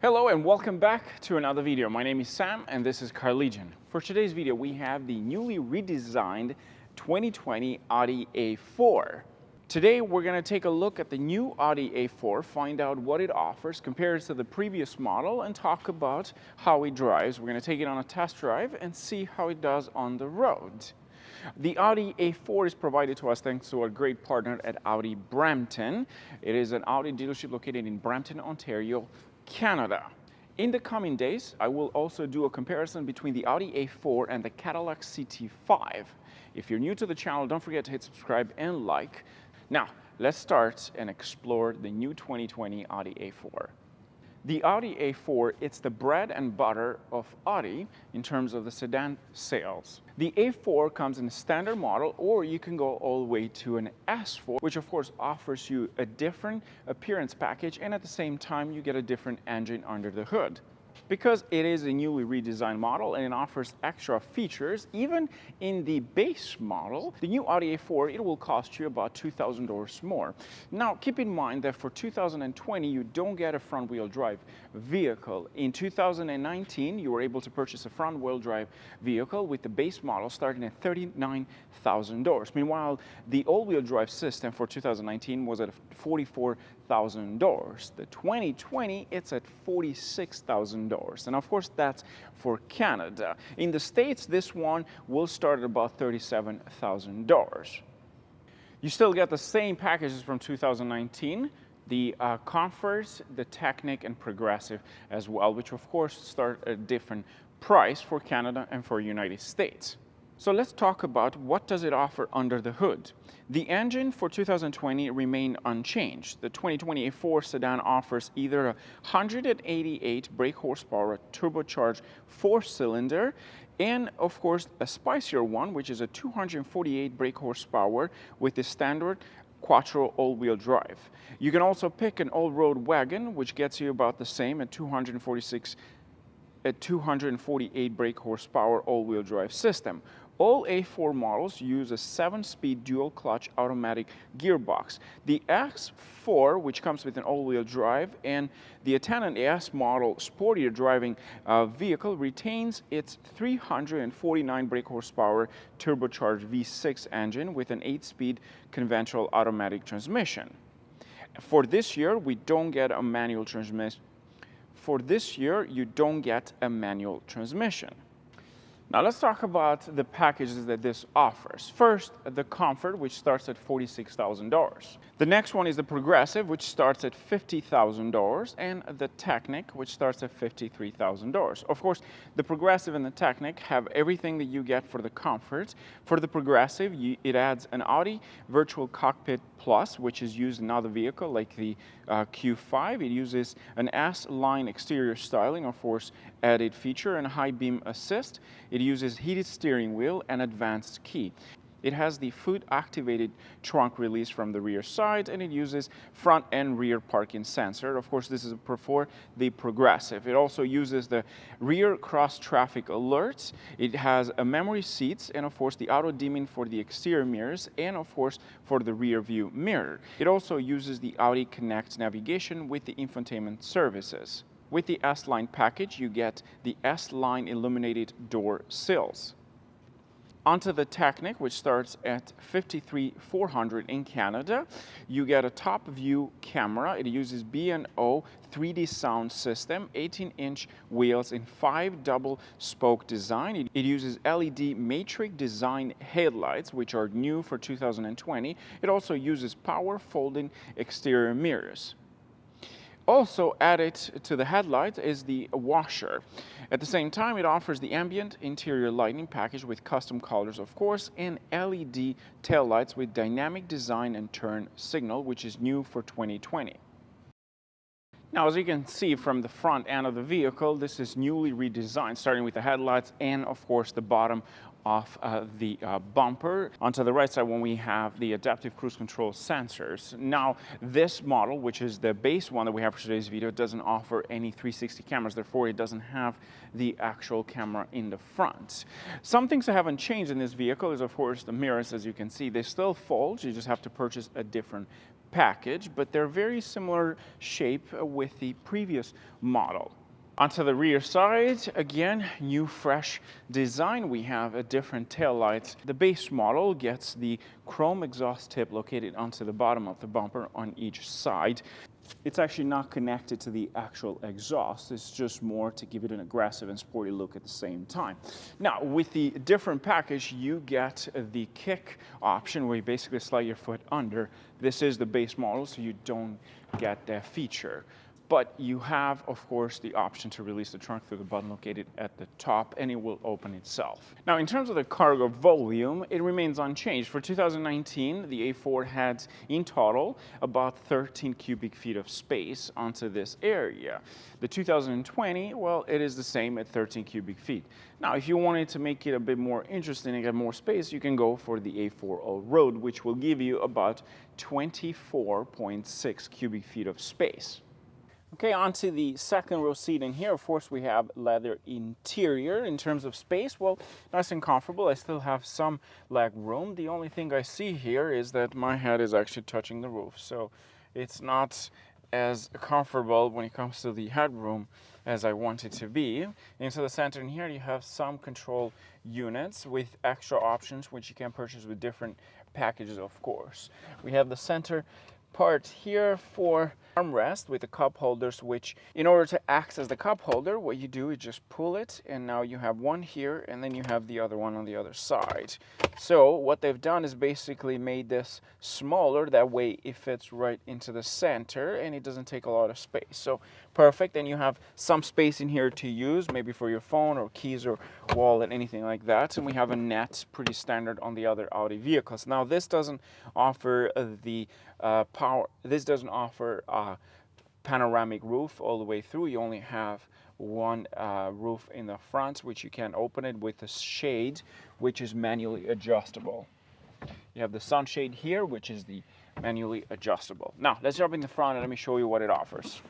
Hello and welcome back to another video. My name is Sam and this is Car Legion. For today's video we have the newly redesigned 2020 Audi A4. Today we're going to take a look at the new Audi A4, find out what it offers, compare it to the previous model and talk about how it drives. We're going to take it on a test drive and see how it does on the road. The Audi A4 is provided to us thanks to our great partner at Audi Brampton. It is an Audi dealership located in Brampton, Ontario, Canada. In the coming days, I will also do a comparison between the Audi A4 and the Cadillac CT5. If you're new to the channel, don't forget to hit subscribe and like. Now, let's start and explore the new 2020 Audi A4. The Audi A4, it's the bread and butter of Audi in terms of the sedan sales. The A4 comes in a standard model, or you can go all the way to an S4, which of course offers you a different appearance package, and at the same time you get a different engine under the hood. Because it is a newly redesigned model and it offers extra features, even in the base model, the new Audi A4, it will cost you about $2,000 more. Now, keep in mind that for 2020, you don't get a front-wheel drive vehicle. In 2019, you were able to purchase a front-wheel drive vehicle with the base model starting at $39,000. Meanwhile, the all-wheel drive system for 2019 was at $44,000. The 2020, it's at $46,000. And of course, that's for Canada. In the States, this one will start at about $37,000. You still get the same packages from 2019, the Comfort, the Technic, and Progressive as well, which of course start at a different price for Canada and for United States. So let's talk about what does it offer under the hood. The engine for 2020 remained unchanged. The 2020 A4 sedan offers either a 188 brake horsepower turbocharged 4-cylinder and of course a spicier one, which is a 248 brake horsepower with the standard Quattro all-wheel drive. You can also pick an all-road wagon, which gets you about the same at 248 brake horsepower all-wheel drive system. All A4 models use a 7-speed dual-clutch automatic gearbox. The X4, which comes with an all-wheel drive, and the attendant S model sportier driving vehicle retains its 349 brake horsepower turbocharged V6 engine with an 8-speed conventional automatic transmission. For this year, we don't get a manual transmission. For this year, you don't get a manual transmission. Now let's talk about the packages that this offers. First, the Comfort, which starts at $46,000. The next one is the Progressive, which starts at $50,000, and the Technic, which starts at $53,000. Of course, the Progressive and the Technic have everything that you get for the Comfort. For the Progressive, it adds an Audi Virtual Cockpit Plus, which is used in other vehicles like the Q5. It uses an S-line exterior styling, of course, added feature and high beam assist. It uses heated steering wheel and advanced key. It has the foot-activated trunk release from the rear side, and it uses front and rear parking sensor. Of course, this is for the Progressive. It also uses the rear cross-traffic alerts. It has a memory seats, and of course, the auto-dimming for the exterior mirrors, and of course, for the rear view mirror. It also uses the Audi Connect navigation with the infotainment services. With the S-Line package, you get the S-Line illuminated door sills. Onto the Technic, which starts at $53,400 in Canada. You get a top view camera. It uses B&O 3D sound system, 18-inch wheels in 5 double spoke design. It uses LED matrix design headlights, which are new for 2020. It also uses power folding exterior mirrors. Also added to the headlight is the washer. At the same time, it offers the ambient interior lighting package with custom colors, of course, and LED taillights with dynamic design and turn signal, which is new for 2020. Now, as you can see from the front end of the vehicle, this is newly redesigned, starting with the headlights and, of course, the bottom of the bumper. Onto the right side, when we have the adaptive cruise control sensors. Now, this model, which is the base one that we have for today's video, doesn't offer any 360 cameras. Therefore, it doesn't have the actual camera in the front. Some things that haven't changed in this vehicle is, of course, the mirrors. As you can see, they still fold. You just have to purchase a different package, but they're very similar shape with the previous model. Onto the rear side, again, new fresh design. We have different taillights. The base model gets the chrome exhaust tip located onto the bottom of the bumper on each side. It's actually not connected to the actual exhaust. It's just more to give it an aggressive and sporty look at the same time. Now, with the different package, you get the kick option where you basically slide your foot under. This is the base model, so you don't get that feature. But you have, of course, the option to release the trunk through the button located at the top, and it will open itself. Now, in terms of the cargo volume, it remains unchanged. For 2019, the A4 had, in total, about 13 cubic feet of space onto this area. The 2020, well, it is the same at 13 cubic feet. Now, if you wanted to make it a bit more interesting and get more space, you can go for the A4 All-Road, which will give you about 24.6 cubic feet of space. Okay, onto the second row seat, and here, of course, we have leather interior. In terms of space, well, nice and comfortable. I still have some leg room. The only thing I see here is that my head is actually touching the roof, so it's not as comfortable when it comes to the headroom as I want it to be. Into the center in here, you have some control units with extra options, which you can purchase with different packages, of course. We have the center part here for armrest with the cup holders, which in order to access the cup holder, what you do is just pull it, and now you have one here, and then you have the other one on the other side. So what they've done is basically made this smaller, that way it fits right into the center and it doesn't take a lot of space. So perfect. And you have some space in here to use, maybe for your phone or keys or wallet, anything like that. And we have a net, pretty standard on the other Audi vehicles. Now this doesn't offer the power. This doesn't offer a panoramic roof all the way through. You only have one roof in the front, which you can open it with a shade, which is manually adjustable. You have the sunshade here, which is the manually adjustable. Now let's jump in the front and let me show you what it offers.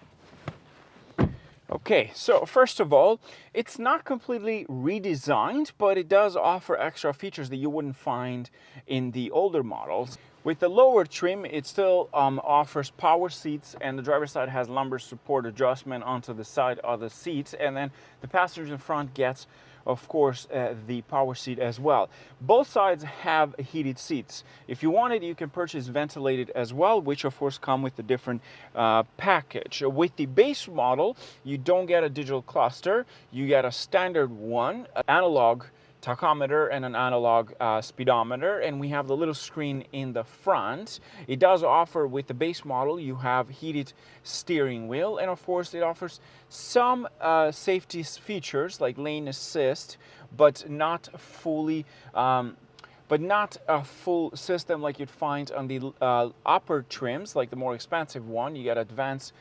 Okay, so first of all, it's not completely redesigned, but it does offer extra features that you wouldn't find in the older models. With the lower trim, it still offers power seats, and the driver's side has lumbar support adjustment onto the side of the seats, and then the passenger in front gets, of course, the power seat as well. Both sides have heated seats. If you want it, you can purchase ventilated as well, which of course come with a different package. With the base model, you don't get a digital cluster. You get a standard one, analog tachometer and an analog speedometer, and we have the little screen in the front. It does offer, with the base model, you have heated steering wheel, and of course it offers some safety features like lane assist, but not fully but not a full system like you'd find on the upper trims, like the more expensive one. You get advanced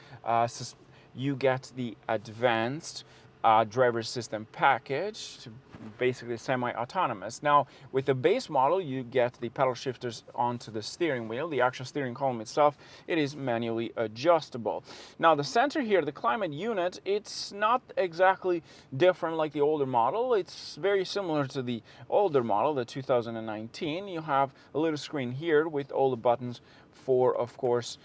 driver system package, to basically semi-autonomous. Now, with the base model, you get the pedal shifters onto the steering wheel. The actual steering column itself, it is manually adjustable. Now, the center here, the climate unit, it's not exactly different like the older model. It's very similar to the older model, the 2019. You have a little screen here with all the buttons for, of course,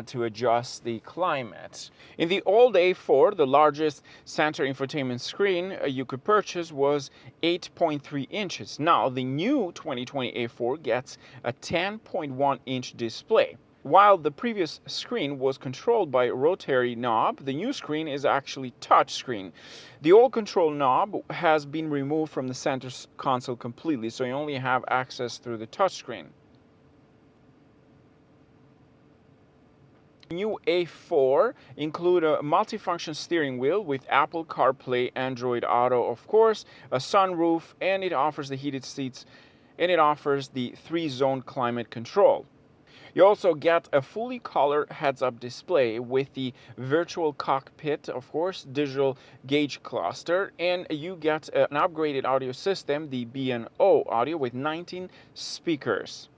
to adjust the climate. In the old A4, the largest center infotainment screen you could purchase was 8.3 inches. Now, the new 2020 A4 gets a 10.1 inch display. While the previous screen was controlled by a rotary knob, the new screen is actually touch screen. The old control knob has been removed from the center console completely, so you only have access through the touch screen. New A4 include a multifunction steering wheel with Apple CarPlay, Android Auto, of course, a sunroof, and it offers the heated seats, and it offers the 3-zone climate control. You also get a fully color heads-up display with the virtual cockpit, of course, digital gauge cluster, and you get an upgraded audio system, the B&O audio, with 19 speakers.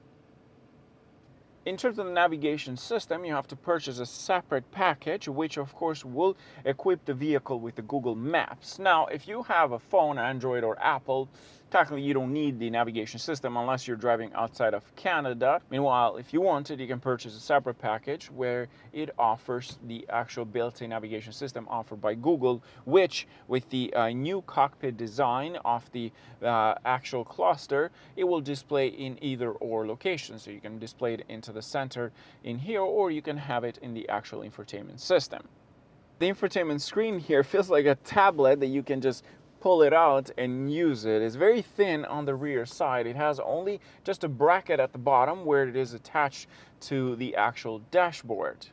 In terms of the navigation system, you have to purchase a separate package, which of course will equip the vehicle with the Google Maps. Now, if you have a phone, Android or Apple, technically you don't need the navigation system unless you're driving outside of Canada. Meanwhile, if you want it, you can purchase a separate package where it offers the actual built-in navigation system offered by Google, which with the new cockpit design of the actual cluster, it will display in either or location. So you can display it into the center in here, or you can have it in the actual infotainment system. The infotainment screen here feels like a tablet that you can just pull it out and use it. It's very thin on the rear side. It has only just a bracket at the bottom where it is attached to the actual dashboard.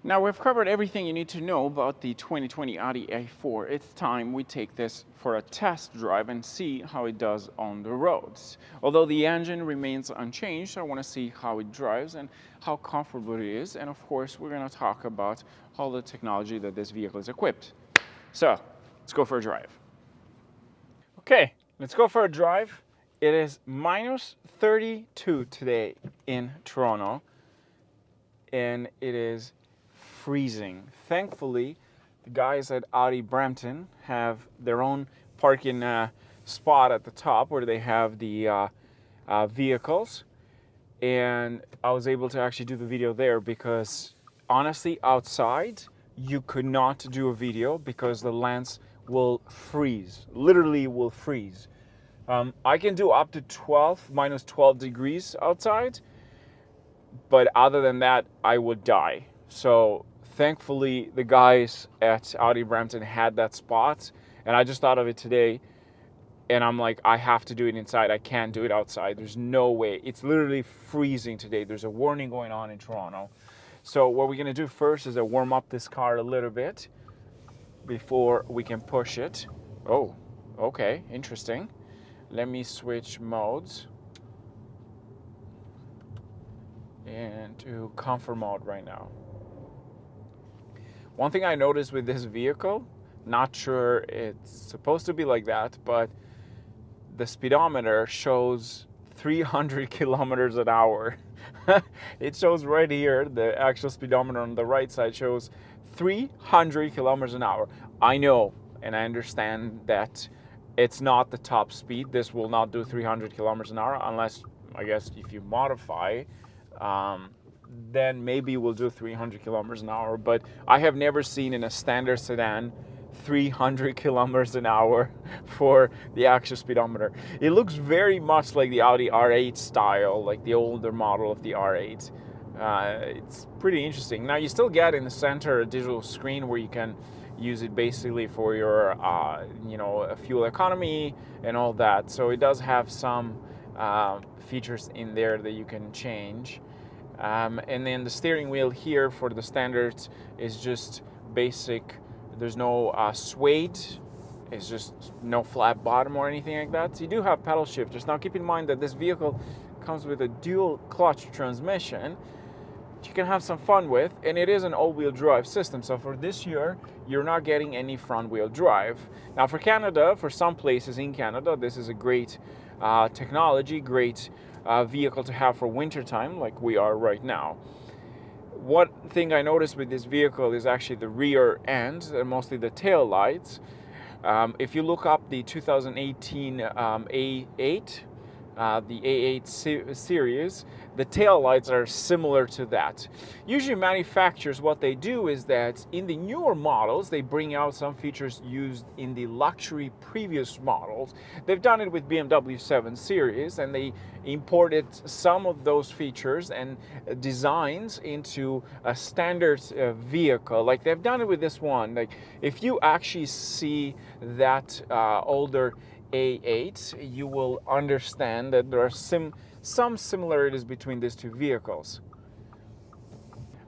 Now we've covered everything you need to know about the 2020 Audi A4. It's time we take this for a test drive and see how it does on the roads. Although the engine remains unchanged, I want to see how it drives and how comfortable it is. And of course, we're going to talk about all the technology that this vehicle is equipped. So let's go for a drive. Okay, let's go for a drive. It is minus 32 today in Toronto, and it is freezing. Thankfully, the guys at Audi Brampton have their own parking spot at the top where they have the vehicles, and I was able to actually do the video there because honestly, outside you could not do a video because the lens will freeze, literally will freeze. I can do up to minus 12 degrees outside, but other than that, I would die. So thankfully, the guys at Audi Brampton had that spot, and I just thought of it today, and I'm like, I have to do it inside. I can't do it outside. There's no way. It's literally freezing today. There's a warning going on in Toronto. So what we're gonna do first is warm up this car a little bit before we can push it. Oh, okay, interesting. Let me switch modes into comfort mode right now. One thing I noticed with this vehicle, not sure it's supposed to be like that, but the speedometer shows 300 kilometers an hour. It shows right here, the actual speedometer on the right side shows 300 kilometers an hour. I know and I understand that it's not the top speed. This will not do 300 kilometers an hour unless, I guess, if you modify, then maybe we'll do 300 kilometers an hour. But I have never seen in a standard sedan 300 kilometers an hour for the actual speedometer. It looks very much like the Audi R8 style, like the older model of the R8. It's pretty interesting. Now you still get in the center a digital screen where you can use it basically for your fuel economy and all that. So it does have some features in there that you can change. And then the steering wheel here for the standards is just basic. There's no suede. It's just no flat bottom or anything like that. So you do have pedal shifters. Now keep in mind that this vehicle comes with a dual clutch transmission you can have some fun with, and it is an all-wheel drive system. So for this year, you're not getting any front-wheel drive. Now for Canada, for some places in Canada, this is a great technology, great vehicle to have for wintertime, like we are right now. One thing I noticed with this vehicle is actually the rear end, and mostly the tail lights. If you look up the 2018 A8, the A8 series, the tail lights are similar to that. Usually manufacturers, what they do is that in the newer models, they bring out some features used in the luxury previous models. They've done it with BMW 7 Series, and they imported some of those features and designs into a standard vehicle. Like they've done it with this one. Like if you actually see that older A8, you will understand that there are some similarities between these two vehicles.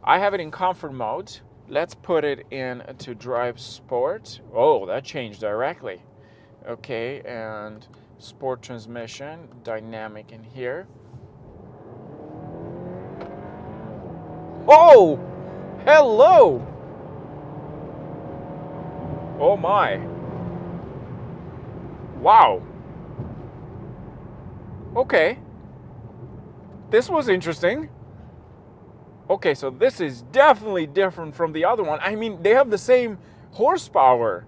I have it in comfort mode. Let's put it in to drive sport. Oh, that changed directly. Okay, and sport transmission, dynamic in here. Oh, hello. Oh my. Wow. Okay. This was interesting. Okay, so this is definitely different from the other one. I mean, they have the same horsepower.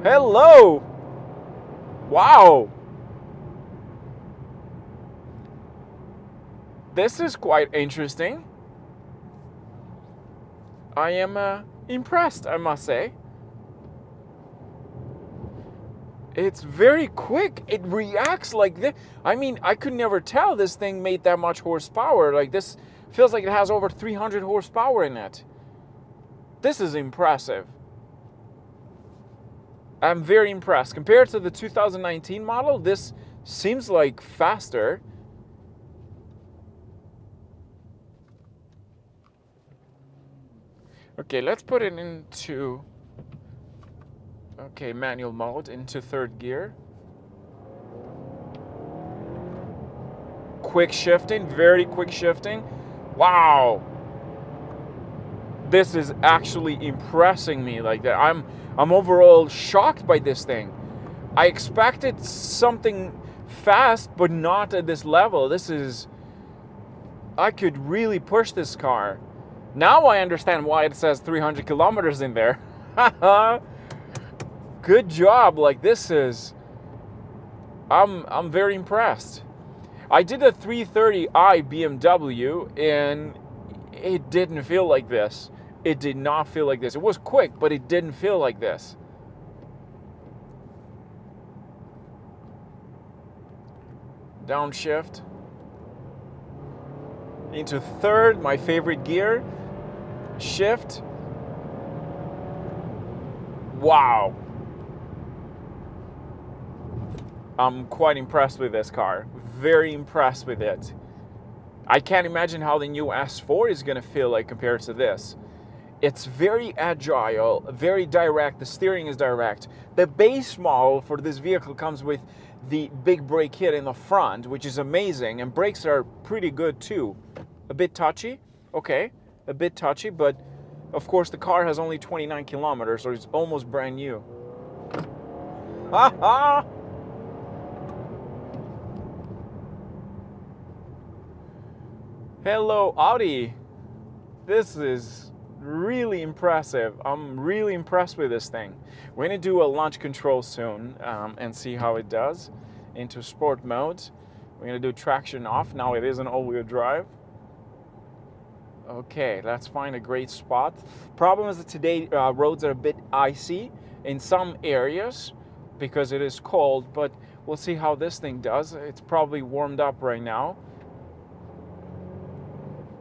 Hello. Wow. This is quite interesting. I am impressed, I must say. It's very quick. It reacts like this. I mean, I could never tell this thing made that much horsepower. Like, this feels like it has over 300 horsepower in it. This is impressive. I'm very impressed. Compared to the 2019 model, this seems like faster. Okay, let's put it into, okay, manual mode, into third gear. Quick shifting, very quick shifting. Wow. This is actually impressing me like that. I'm overall shocked by this thing. I expected something fast, but not at this level. This is, I could really push this car. Now I understand why it says 300 kilometers in there. Good job. Like, this is, I'm very impressed. I did a 330i BMW and it didn't feel like this. It did not feel like this. It was quick, but it didn't feel like this. Downshift. Into third, my favorite gear. Shift. Wow. I'm quite impressed with this car. Very impressed with it. I can't imagine how the new S4 is going to feel like compared to this. It's very agile, very direct. The steering is direct. The base model for this vehicle comes with the big brake kit in the front, which is amazing, and brakes are pretty good too. A bit touchy, okay, a bit touchy, but of course the car has only 29 kilometers, so it's almost brand new. Ha ha! Hello, Audi. This is really impressive. I'm really impressed with this thing. We're gonna do a launch control soon and see how it does. Into sport mode. We're gonna do traction off. Now it is an all-wheel drive. Okay, let's find a great spot. Problem is that today roads are a bit icy in some areas because it is cold, but we'll see how this thing does. It's probably warmed up right now.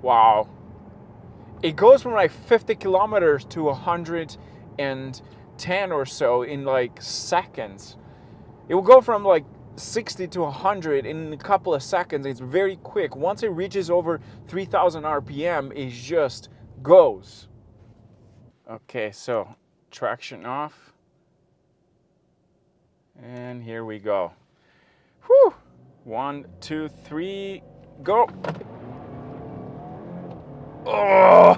Wow. It goes from like 50 kilometers to 110 or so in like seconds. It will go from like 60 to 100 in a couple of seconds. It's very quick. Once it reaches over 3,000 RPM, it just goes. Okay, so traction off. And here we go. Whew. 1, 2, 3, go. Oh!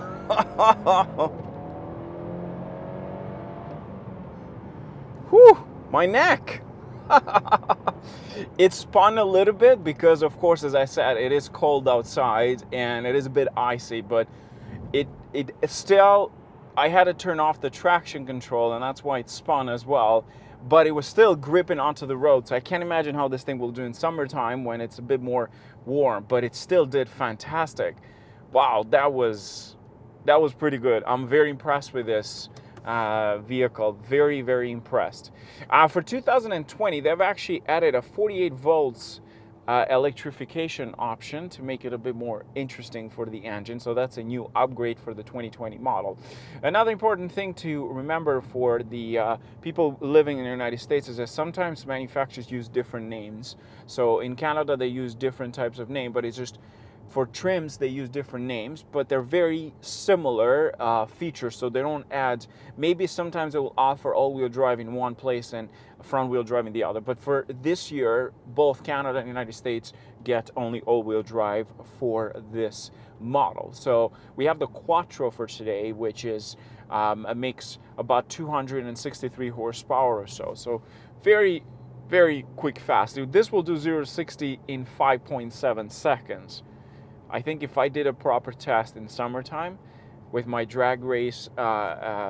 Whew, my neck. It spun a little bit because, of course, as I said, it is cold outside and it is a bit icy, but it still, I had to turn off the traction control and that's why it spun as well, but it was still gripping onto the road. So I can't imagine how this thing will do in summertime when it's a bit more warm, but it still did fantastic. Wow, that was pretty good. I'm very impressed with this vehicle. Very, very impressed. For 2020, they've actually added a 48 volts electrification option to make it a bit more interesting for the engine. So that's a new upgrade for the 2020 model. Another important thing to remember for the people living in the United States is that sometimes manufacturers use different names. So in Canada, they use different types of name, but it's just for trims, they use different names, but they're very similar features, so they don't add, maybe sometimes they will offer all-wheel drive in one place and front-wheel drive in the other, but for this year, both Canada and United States get only all-wheel drive for this model. So we have the Quattro for today, which is makes about 263 horsepower or so. So very, very quick, fast. This will do 0 to 60 in 5.7 seconds. I think if I did a proper test in summertime, with my drag race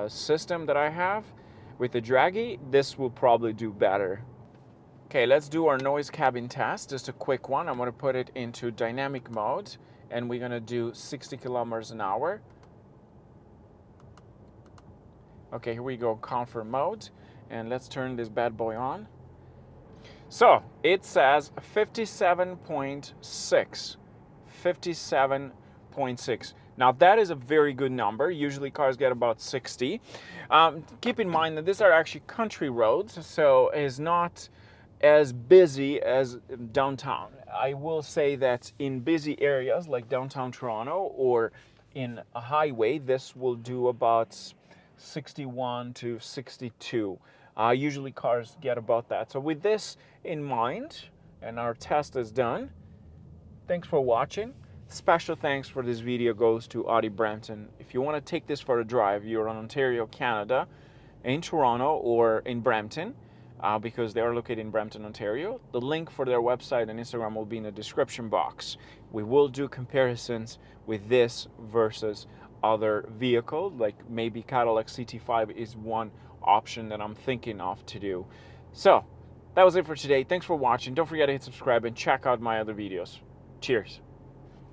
system that I have with the Draggy, this will probably do better. Okay, let's do our noise cabin test, just a quick one. I'm gonna put it into dynamic mode and we're gonna do 60 kilometers an hour. Okay, here we go, comfort mode, and let's turn this bad boy on. So it says 57.6, 57.6. Now that is a very good number. Usually cars get about 60. Keep in mind that these are actually country roads, so it's not as busy as downtown. I will say that in busy areas like downtown Toronto or in a highway, this will do about 61 to 62. Usually cars get about that. So with this in mind, and our test is done, thanks for watching. Special thanks for this video goes to Audi Brampton. If you want to take this for a drive, you're in Ontario, Canada, in Toronto or in Brampton, because they are located in Brampton, Ontario. The link for their website and Instagram will be in the description box. We will do comparisons with this versus other vehicle, like maybe Cadillac CT5 is one option that I'm thinking of to do. So that was it for today. Thanks for watching. Don't forget to hit subscribe and check out my other videos. Cheers.